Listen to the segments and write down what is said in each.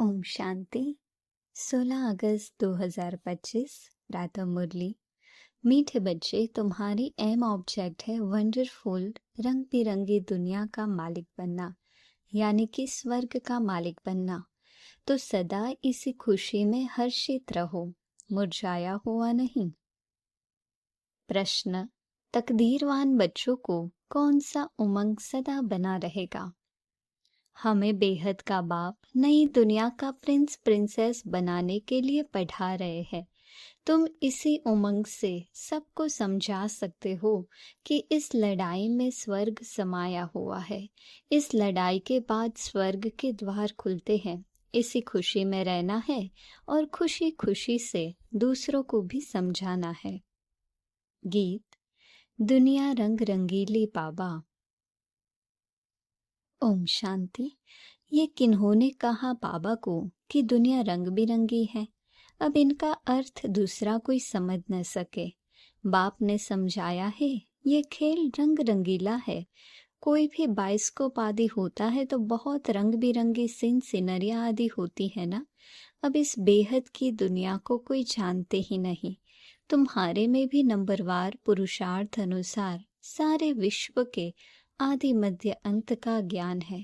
ओम शांति। 16 अगस्त 2025 प्रातः मुरली। मीठे बच्चे, तुम्हारी एम ऑब्जेक्ट है वंडरफुल रंग बिरंगी दुनिया का मालिक बनना, यानी कि स्वर्ग का मालिक बनना। तो सदा इसी खुशी में हर्षित रहो, मुरझाया हुआ नहीं। प्रश्न: तकदीरवान बच्चों को कौन सा उमंग सदा बना रहेगा? हमें बेहद का बाप नई दुनिया का प्रिंस प्रिंसेस बनाने के लिए पढ़ा रहे हैं। तुम इसी उमंग से सबको समझा सकते हो कि इस लड़ाई में स्वर्ग समाया हुआ है। इस लड़ाई के बाद स्वर्ग के द्वार खुलते हैं। इसी खुशी में रहना है और खुशी खुशी से दूसरों को भी समझाना है। गीत। दुनिया रंग रंगीली बाबा। ओम शांति। ये किन्होंने कहा बाबा को कि दुनिया रंग बिरंगी है? अब इनका अर्थ दूसरा कोई समझ न सके। बाप ने समझाया है, ये खेल रंग रंगीला है। कोई भी बाइस्कोप आदि होता है तो बहुत रंग बिरंगी सीन सीनरियाँ आदि होती है ना। अब इस बेहद की दुनिया को कोई जानते ही नहीं। तुम्हारे में भी नंबरवार पुरुषार्थ अनुसार सारे विश्व के आदि मध्य अंत का ज्ञान है।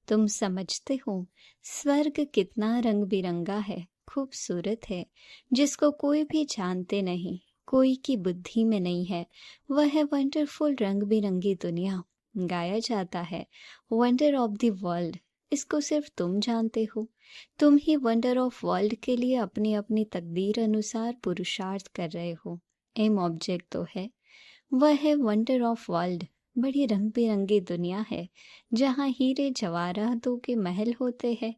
तुम समझते हो स्वर्ग कितना रंग बिरंगा है, खूबसूरत है, जिसको कोई भी जानते नहीं, कोई की बुद्धि में नहीं है। वह है वंडरफुल रंग बिरंगी दुनिया। गाया जाता है वंडर ऑफ द वर्ल्ड। इसको सिर्फ तुम जानते हो। तुम ही वंडर ऑफ वर्ल्ड के लिए अपनी अपनी तकदीर अनुसार पुरुषार्थ कर रहे हो। एम ऑब्जेक्ट तो है, वह है वंडर ऑफ वर्ल्ड। बड़ी रंग बिरंगी दुनिया है जहाँ हीरे जवाहरातों के महल होते हैं।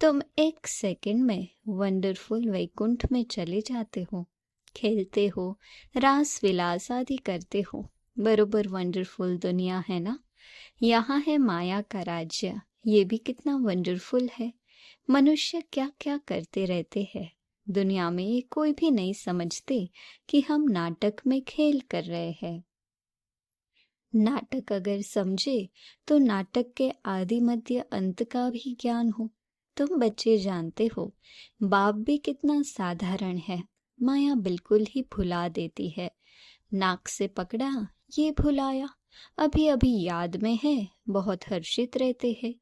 तुम एक सेकंड में वंडरफुल वैकुंठ में चले जाते हो, खेलते हो, रास विलास आदि करते हो। बरोबर वंडरफुल दुनिया है ना। यहाँ है माया का राज्य। ये भी कितना वंडरफुल है। मनुष्य क्या क्या करते रहते हैं। दुनिया में ये कोई भी नहीं समझते कि हम नाटक में खेल कर रहे हैं। नाटक अगर समझे तो नाटक के आदि मध्य अंत का भी ज्ञान हो। तुम बच्चे जानते हो बाप भी कितना साधारण है। माया बिल्कुल ही भुला देती है। नाक से पकड़ा, ये भुलाया, अभी अभी याद में है, बहुत हर्षित रहते हैं।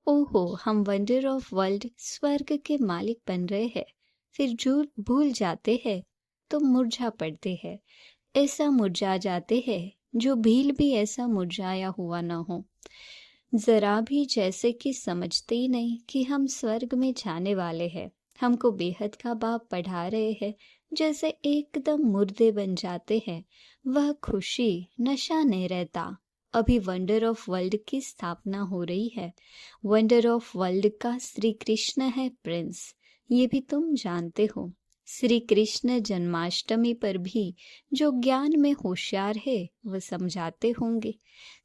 ओहो, हम वंडर ऑफ वर्ल्ड स्वर्ग के मालिक बन रहे हैं, फिर झूठ भूल जाते हैं तो मुरझा पड़ते हैं। ऐसा मुरझा जाते हैं जो भील भी ऐसा मुरझाया हुआ न हो। जरा भी जैसे कि समझते ही नहीं कि हम स्वर्ग में जाने वाले हैं। हमको बेहद का बाप पढ़ा रहे हैं, जैसे एकदम मुर्दे बन जाते हैं। वह खुशी नशा नहीं रहता। अभी वंडर ऑफ वर्ल्ड की स्थापना हो रही है। वंडर ऑफ वर्ल्ड का श्री कृष्ण है प्रिंस। ये भी तुम जानते हो। श्री कृष्ण जन्माष्टमी पर भी जो ज्ञान में होशियार है वह समझाते होंगे।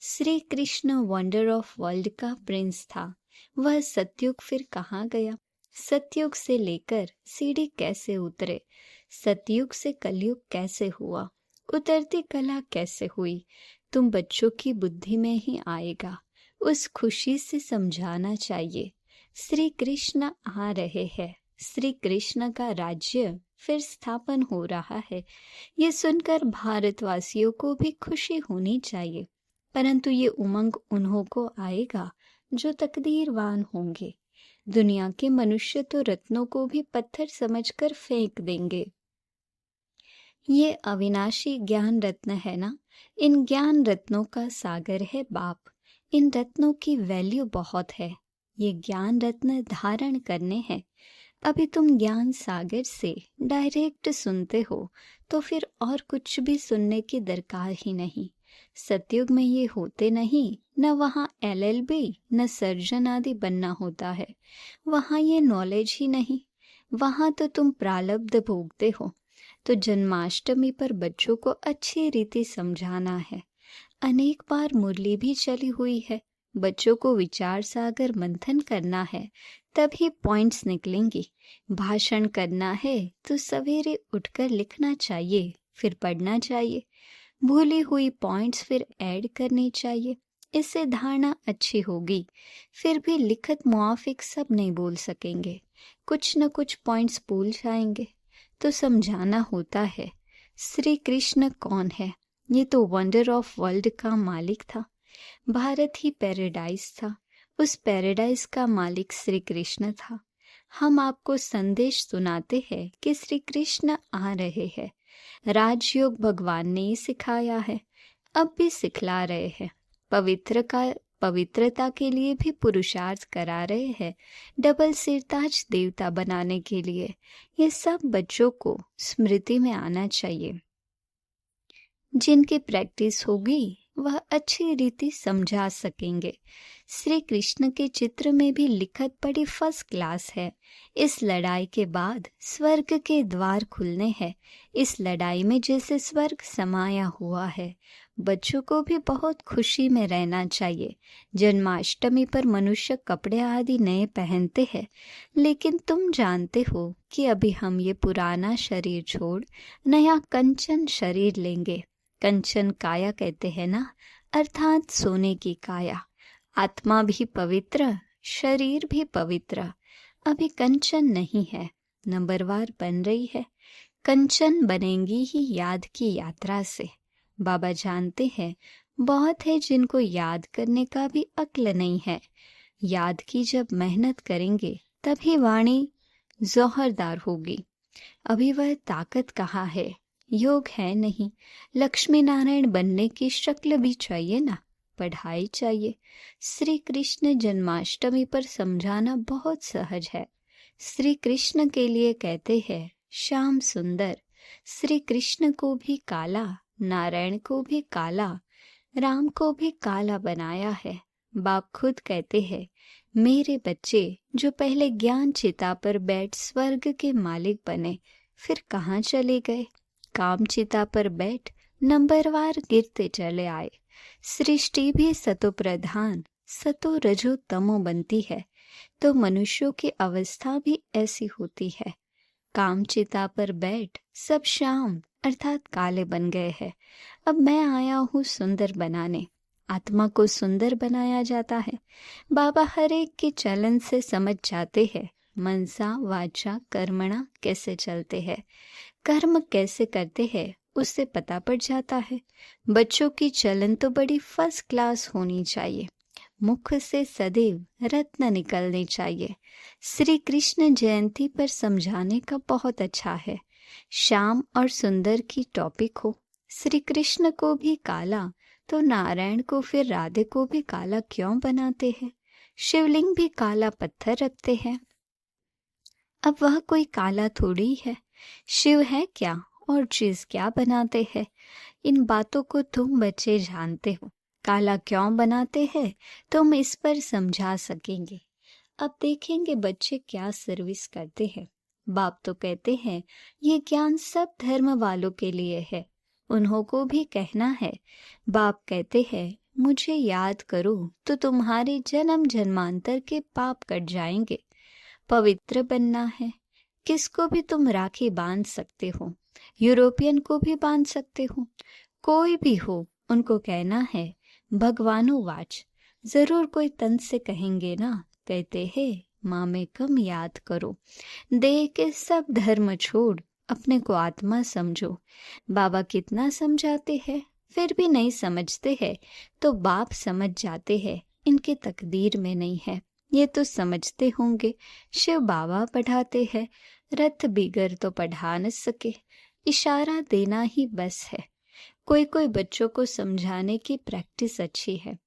Shri Krishna wonder of world का प्रिंस था। वह सतयुग फिर कहाँ गया? सतयुग से लेकर सीढ़ी कैसे उतरे? सतयुग से कलयुग कैसे हुआ? उतरती कला कैसे हुई? तुम बच्चों की बुद्धि में ही आएगा। उस खुशी से समझाना चाहिए। श्री कृष्ण आ रहे हैं। श्री कृष्ण का राज्य फिर स्थापन हो रहा है। ये सुनकर भारतवासियों को भी खुशी होनी चाहिए। परंतु ये उमंग उन्हों को आएगा जो तकदीरवान होंगे। दुनिया के मनुष्य तो रत्नों को भी पत्थर समझकर फेंक देंगे। ये अविनाशी ज्ञान रत्न है ना। इन ज्ञान रत्नों का सागर है बाप। इन रत्नों की वैल्यू बहुत है। ये ज्ञान रत्न धारण करने हैं। अभी तुम ज्ञान सागर से डायरेक्ट सुनते हो तो फिर और कुछ भी सुनने की दरकार ही नहीं। सतयुग में ये होते नहीं, न वहाँ LLB न सर्जन आदि बनना होता है। वहाँ ये नॉलेज ही नहीं। वहाँ तो तुम प्रारब्ध भोगते हो। तो जन्माष्टमी पर बच्चों को अच्छी रीति समझाना है। अनेक बार मुरली भी चली हुई है। बच्चों को विचार सागर मंथन करना है, तभी पॉइंट्स निकलेंगी। भाषण करना है तो सवेरे उठकर लिखना चाहिए, फिर पढ़ना चाहिए। भूली हुई पॉइंट्स फिर ऐड करनी चाहिए। इससे धारणा अच्छी होगी। फिर भी लिखत मुआफिक सब नहीं बोल सकेंगे। कुछ न कुछ पॉइंट्स भूल जाएंगे। तो समझाना होता है श्री कृष्ण कौन है। ये तो वंडर ऑफ वर्ल्ड का मालिक था। भारत ही पैराडाइज था। उस पैराडाइज का मालिक श्री कृष्ण था। हम आपको संदेश सुनाते हैं कि श्री कृष्ण आ रहे हैं। राजयोग भगवान ने ही सिखाया है, अब भी सिखला रहे हैं। पवित्रता के लिए भी पुरुषार्थ करा रहे हैं, डबल सिरताज देवता बनाने के लिए। ये सब बच्चों को स्मृति में आना चाहिए। जिनकी प्रैक्टिस होगी वह अच्छी रीति समझा सकेंगे। श्री कृष्ण के चित्र में भी लिखत बड़ी फर्स्ट क्लास है। इस लड़ाई के बाद स्वर्ग के द्वार खुलने हैं। इस लड़ाई में जैसे स्वर्ग समाया हुआ है। बच्चों को भी बहुत खुशी में रहना चाहिए। जन्माष्टमी पर मनुष्य कपड़े आदि नए पहनते हैं, लेकिन तुम जानते हो कि अभी हम ये पुराना शरीर छोड़ नया कंचन शरीर लेंगे। कंचन काया कहते हैं ना, अर्थात सोने की काया। आत्मा भी पवित्र, शरीर भी पवित्र। अभी कंचन नहीं है, नंबरवार बन रही है। कंचन बनेंगी ही याद की यात्रा से। बाबा जानते हैं बहुत है जिनको याद करने का भी अक्ल नहीं है। याद की जब मेहनत करेंगे तभी वाणी जोहरदार होगी। अभी वह ताकत कहाँ है, योग है नहीं। लक्ष्मी नारायण बनने की शक्ल भी चाहिए ना, पढ़ाई चाहिए। श्री कृष्ण जन्माष्टमी पर समझाना बहुत सहज है। श्री कृष्ण के लिए कहते हैं श्याम सुंदर। श्री कृष्ण को भी काला, नारायण को भी काला, राम को भी काला बनाया है। बाप खुद कहते हैं मेरे बच्चे जो पहले ज्ञान चिता पर बैठ स्वर्ग के मालिक बने, फिर कहाँ चले गए। काम चिता पर बैठ नंबरवार गिरते चले आए। सृष्टि भी सतो प्रधान, सतो रजो तमो बनती है, तो मनुष्यों की अवस्था भी ऐसी होती है। काम चिता पर बैठ सब शाम अर्थात काले बन गए हैं। अब मैं आया हूँ सुंदर बनाने। आत्मा को सुंदर बनाया जाता है। बाबा हर एक के चलन से समझ जाते हैं मनसा वाचा कर्मणा कैसे चलते हैं, कर्म कैसे करते हैं, उससे पता पड़ जाता है। बच्चों की चलन तो बड़ी फर्स्ट क्लास होनी चाहिए। मुख से सदैव रत्न निकलने चाहिए। श्री कृष्ण जयंती पर समझाने का बहुत अच्छा है। श्याम और सुंदर की टॉपिक हो। श्री कृष्ण को भी काला तो नारायण को फिर राधे को भी काला क्यों बनाते हैं। शिवलिंग भी काला पत्थर रखते हैं। अब वह कोई काला थोड़ी है। शिव है क्या और चीज क्या बनाते हैं। इन बातों को तुम बच्चे जानते हो। काला क्यों बनाते हैं तुम इस पर समझा सकेंगे। अब देखेंगे बच्चे क्या सर्विस करते हैं। बाप तो कहते हैं ये ज्ञान सब धर्म वालों के लिए है, उन्हों को भी कहना है। बाप कहते हैं मुझे याद करो तो तुम्हारे जन्म जन्मांतर के पाप कट जाएंगे। पवित्र बनना है। किसको भी तुम राखी बांध सकते हो, यूरोपियन को भी बांध सकते हो, कोई भी हो, उनको कहना है भगवानो वाच। जरूर कोई तन से कहेंगे ना, कहते हैं माँ में कम याद करो। देह के सब धर्म छोड़ अपने को आत्मा समझो। बाबा कितना समझाते हैं फिर भी नहीं समझते हैं, तो बाप समझ जाते हैं इनके तकदीर में नहीं है। ये तो समझते होंगे शिव बाबा पढ़ाते हैं, रथ बिगर तो पढ़ा न सके, इशारा देना ही बस है। कोई कोई बच्चों को समझाने की प्रैक्टिस अच्छी है।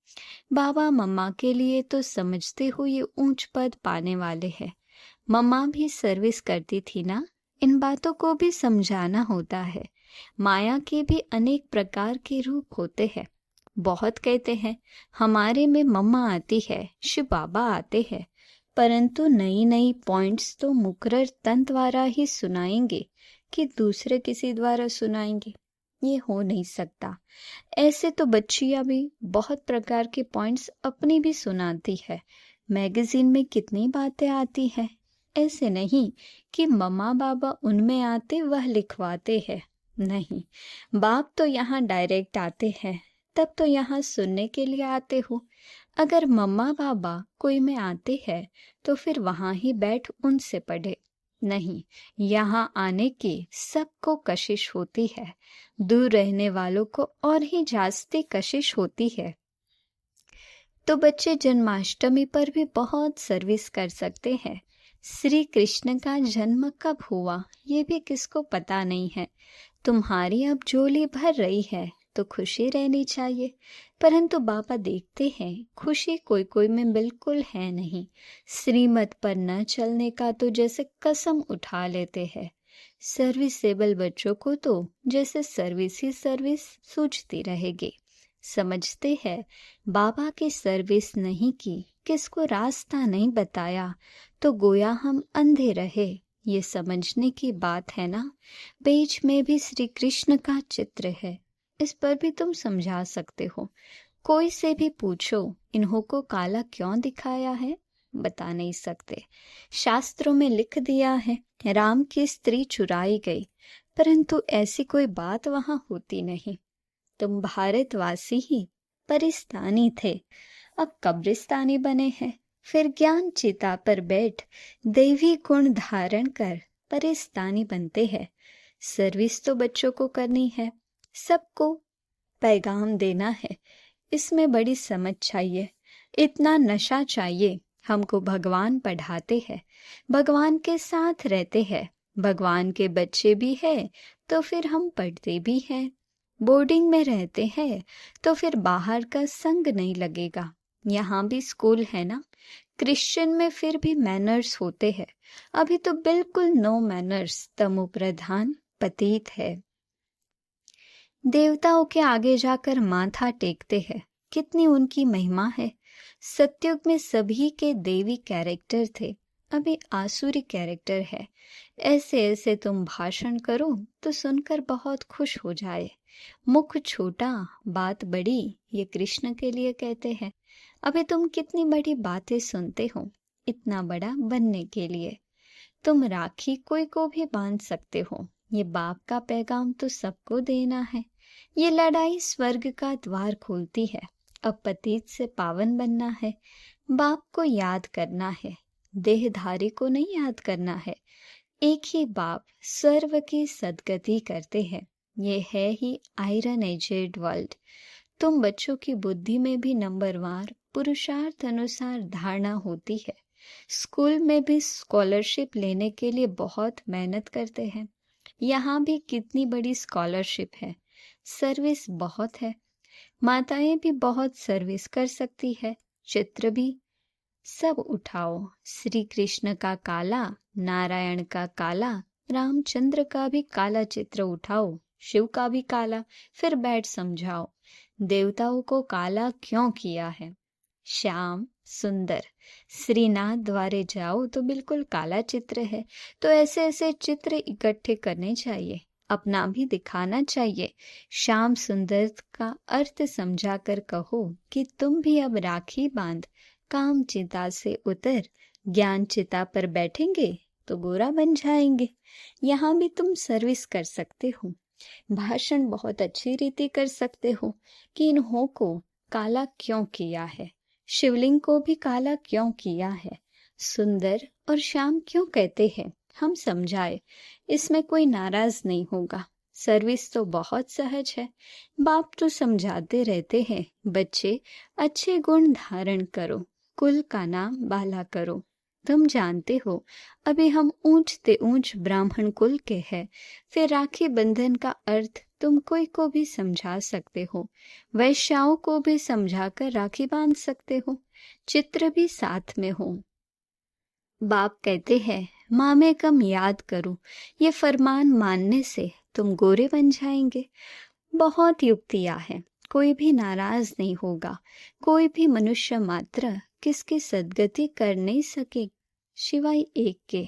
बाबा मम्मा के लिए तो समझते हो ये ऊंच पद पाने वाले हैं। मम्मा भी सर्विस करती थी ना, इन बातों को भी समझाना होता है। माया के भी अनेक प्रकार के रूप होते हैं। बहुत कहते हैं हमारे में मम्मा आती है, शिव बाबा आते हैं, परंतु नई नई पॉइंट्स तो मुकर्रर तन द्वारा ही सुनाएंगे कि दूसरे किसी द्वारा सुनाएंगे। ये हो नहीं सकता। ऐसे तो बच्चियां भी बहुत प्रकार के पॉइंट्स अपनी भी सुनाती है। मैगजीन में कितनी बातें आती हैं। ऐसे नहीं कि मम्मा बाबा उनमें आते वह लिखवाते हैं, नहीं। बाप तो यहाँ डायरेक्ट आते हैं, तब तो यहाँ सुनने के लिए आते हो। अगर मम्मा पापा कोई में आते हैं तो फिर वहां ही बैठ उनसे पढ़े। नहीं, यहाँ आने की सबको कशिश होती है, दूर रहने वालों को और ही जास्ती कशिश होती है। तो बच्चे जन्माष्टमी पर भी बहुत सर्विस कर सकते हैं। श्री कृष्ण का जन्म कब हुआ ये भी किसको पता नहीं है। तुम्हारी अब झोली भर रही है तो खुशी रहनी चाहिए, परंतु बाबा देखते हैं खुशी कोई कोई में बिल्कुल है नहीं। श्रीमत पर न चलने का तो जैसे कसम उठा लेते हैं। सर्विसेबल बच्चों को तो जैसे सर्विस ही सर्विस सूझती रहेगी। समझते हैं बाबा की सर्विस नहीं की, किसको रास्ता नहीं बताया, तो गोया हम अंधे रहे। ये समझने की बात है ना। पेज में भी श्री कृष्ण का चित्र है, इस पर भी तुम समझा सकते हो। कोई से भी पूछो इन्हों को काला क्यों दिखाया है, बता नहीं सकते। शास्त्रों में लिख दिया है राम की स्त्री चुराई गई, परंतु ऐसी कोई बात वहां होती नहीं। तुम भारतवासी ही परिस्तानी थे, अब कब्रिस्तानी बने हैं। फिर ज्ञान चिता पर बैठ दैवी गुण धारण कर परिस्तानी बनते हैं। सर्विस तो बच्चों को करनी है, सबको पैगाम देना है। इसमें बड़ी समझ चाहिए, इतना नशा चाहिए। हमको भगवान पढ़ाते हैं, भगवान के साथ रहते हैं, भगवान के बच्चे भी हैं तो फिर हम पढ़ते भी हैं। बोर्डिंग में रहते हैं तो फिर बाहर का संग नहीं लगेगा। यहाँ भी स्कूल है ना। क्रिश्चियन में फिर भी मैनर्स होते हैं, अभी तो बिल्कुल नो मैनर्स, तमो प्रधान पतित है। देवताओं के आगे जाकर माथा टेकते हैं, कितनी उनकी महिमा है। सतयुग में सभी के देवी कैरेक्टर थे, अभी आसुरी कैरेक्टर है। ऐसे ऐसे तुम भाषण करो तो सुनकर बहुत खुश हो जाए। मुख छोटा बात बड़ी, ये कृष्ण के लिए कहते हैं। अभी तुम कितनी बड़ी बातें सुनते हो इतना बड़ा बनने के लिए। तुम राखी कोई को भी बांध सकते हो, ये बाप का पैगाम तो सबको देना है। ये लड़ाई स्वर्ग का द्वार खोलती है। अब पतित से पावन बनना है, बाप को याद करना है, देहधारी को नहीं याद करना है। एक ही बाप सर्व की सदगति करते हैं। ये है ही आयरन एजेड वर्ल्ड। तुम बच्चों की बुद्धि में भी नंबरवार पुरुषार्थ अनुसार धारणा होती है। स्कूल में भी स्कॉलरशिप लेने के लिए बहुत मेहनत करते हैं। यहाँ भी कितनी बड़ी स्कॉलरशिप है, सर्विस बहुत है। माताएं भी बहुत सर्विस कर सकती है। चित्र भी सब उठाओ, श्री कृष्ण का काला, नारायण का काला, रामचंद्र का भी काला चित्र उठाओ, शिव का भी काला, फिर बैठ समझाओ देवताओं को काला क्यों किया है। श्याम सुंदर श्रीनाथ द्वारे जाओ तो बिल्कुल काला चित्र है, तो ऐसे ऐसे चित्र इकट्ठे करने चाहिए, अपना भी दिखाना चाहिए। श्याम सुंदर का अर्थ समझा कर कहो कि तुम भी अब राखी बांध काम चिता से उतर, ज्ञान चिता पर बैठेंगे तो गोरा बन जाएंगे। यहाँ भी तुम सर्विस कर सकते हो, भाषण बहुत अच्छी रीति कर सकते हो कि इन्हों को काला क्यों किया है, शिवलिंग को भी काला क्यों किया है, सुंदर और श्याम क्यों कहते हैं, हम समझाए। इसमें कोई नाराज नहीं होगा। सर्विस तो बहुत सहज है, बाप तो समझाते रहते हैं बच्चे अच्छे गुण धारण करो, कुल का नाम बाला करो। तुम जानते हो अभी हम ऊंचते ऊंच ब्राह्मण कुल के हैं। फिर राखी बंधन का अर्थ तुम कोई को भी समझा सकते हो, वैश्याओं को भी समझाकर राखी बांध सकते हो, चित्र भी साथ में हो। बाप कहते हैं मामे कम याद करो, ये फरमान मानने से तुम गोरे बन जाएंगे। बहुत युक्तियां हैं, कोई भी नाराज नहीं होगा। कोई भी मनुष्य मात्र किसकी सदगति कर नहीं सके शिवाय एक के।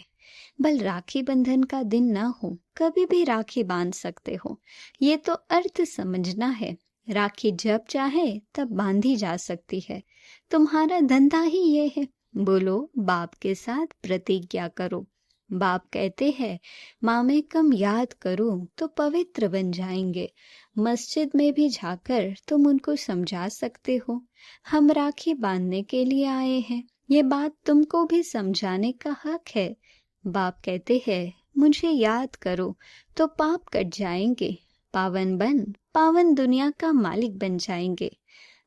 बल राखी बंधन का दिन ना हो, कभी भी राखी बांध सकते हो। ये तो अर्थ समझना है। राखी जब चाहे तब बांधी जा सकती है। तुम्हारा धंधा ही ये है। बोलो बाप के साथ प्रतिज्ञा करो, बाप कहते हैं मामे कम याद करो तो पवित्र बन जाएंगे। मस्जिद में भी जाकर तुम उनको समझा सकते हो, हम राखी बांधने के लिए आए हैं, ये बात तुमको भी समझाने का हक है। बाप कहते हैं मुझे याद करो तो पाप कट जाएंगे, पावन बन पावन दुनिया का मालिक बन जाएंगे।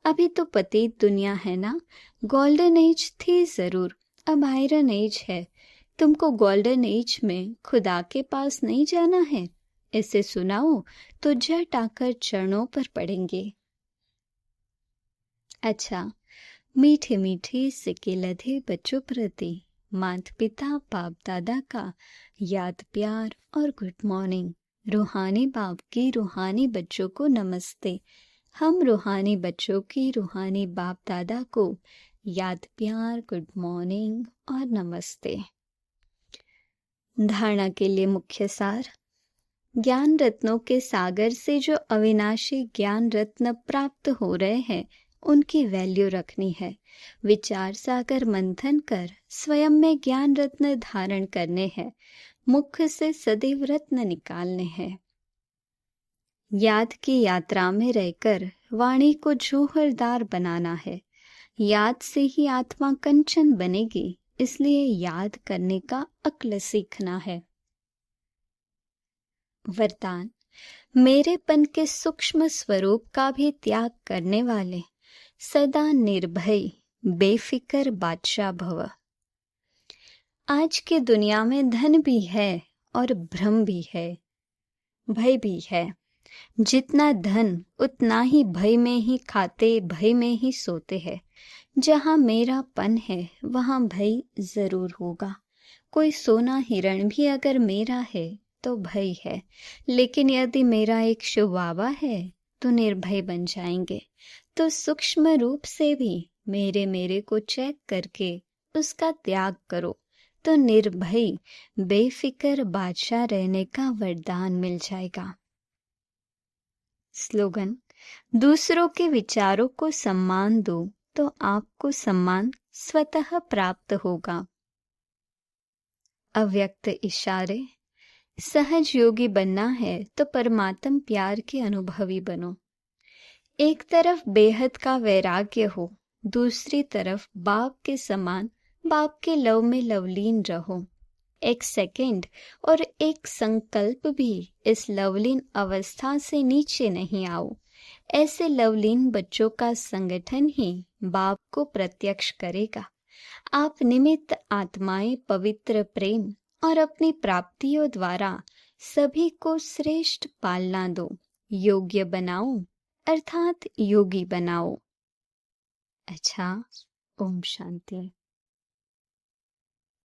अभी तो पतित दुनिया है ना, गोल्डन एज थी जरूर, अब आयरन एज है। तुमको गोल्डन एज में खुदा के पास नहीं जाना है। इसे सुनाओ तो झट आकर चरणों पर पड़ेंगे। अच्छा, मीठे मीठे सिक्के लधे बच्चों प्रति माता पिता बाप दादा का याद प्यार और गुड मॉर्निंग। रूहानी बाप की रूहानी बच्चों को नमस्ते। हम रूहानी बच्चों की रूहानी बाप दादा को याद प्यार गुड मॉर्निंग और नमस्ते। धारणा के लिए मुख्य सार। ज्ञान रत्नों के सागर से जो अविनाशी ज्ञान रत्न प्राप्त हो रहे हैं उनकी वैल्यू रखनी है। विचार सागर मंथन कर स्वयं में ज्ञान रत्न धारण करने हैं, मुख से सदैव रत्न निकालने हैं। याद की यात्रा में रहकर वाणी को जौहरदार बनाना है। याद से ही आत्मा कंचन बनेगी, इसलिए याद करने का अक्ल सीखना है। वरदान। मेरेपन के सूक्ष्म स्वरूप का भी त्याग करने वाले सदा निर्भय बेफिक्र बादशाह भव। आज की दुनिया में धन भी है और भ्रम भी है, भय भी है। जितना धन उतना ही भय में ही खाते, भय में ही सोते हैं। जहाँ मेरापन है वहाँ भय जरूर होगा। कोई सोना हिरण भी अगर मेरा है तो भय है, लेकिन यदि मेरा एक शिव बाबा है तो निर्भय बन जाएंगे। तो सूक्ष्म रूप से भी मेरे को चेक करके उसका त्याग करो तो निर्भय बेफिक्र बादशाह रहने का वरदान मिल जाएगा। स्लोगन। दूसरों के विचारों को सम्मान दो तो आपको सम्मान स्वतः प्राप्त होगा। अव्यक्त इशारे। सहज योगी बनना है तो परमात्म प्यार के अनुभवी बनो। एक तरफ बेहद का वैराग्य हो, दूसरी तरफ बाप के समान बाप के लव में लवलीन रहो। एक सेकंड और एक संकल्प भी इस लवलीन अवस्था से नीचे नहीं आओ। ऐसे लवलीन बच्चों का संगठन ही बाप को प्रत्यक्ष करेगा। आप निमित्त आत्माएं पवित्र प्रेम और अपनी प्राप्तियों द्वारा सभी को श्रेष्ठ पालना दो। योग्य बनाओ अर्थात योगी बनाओ। अच्छा, ओम शांति।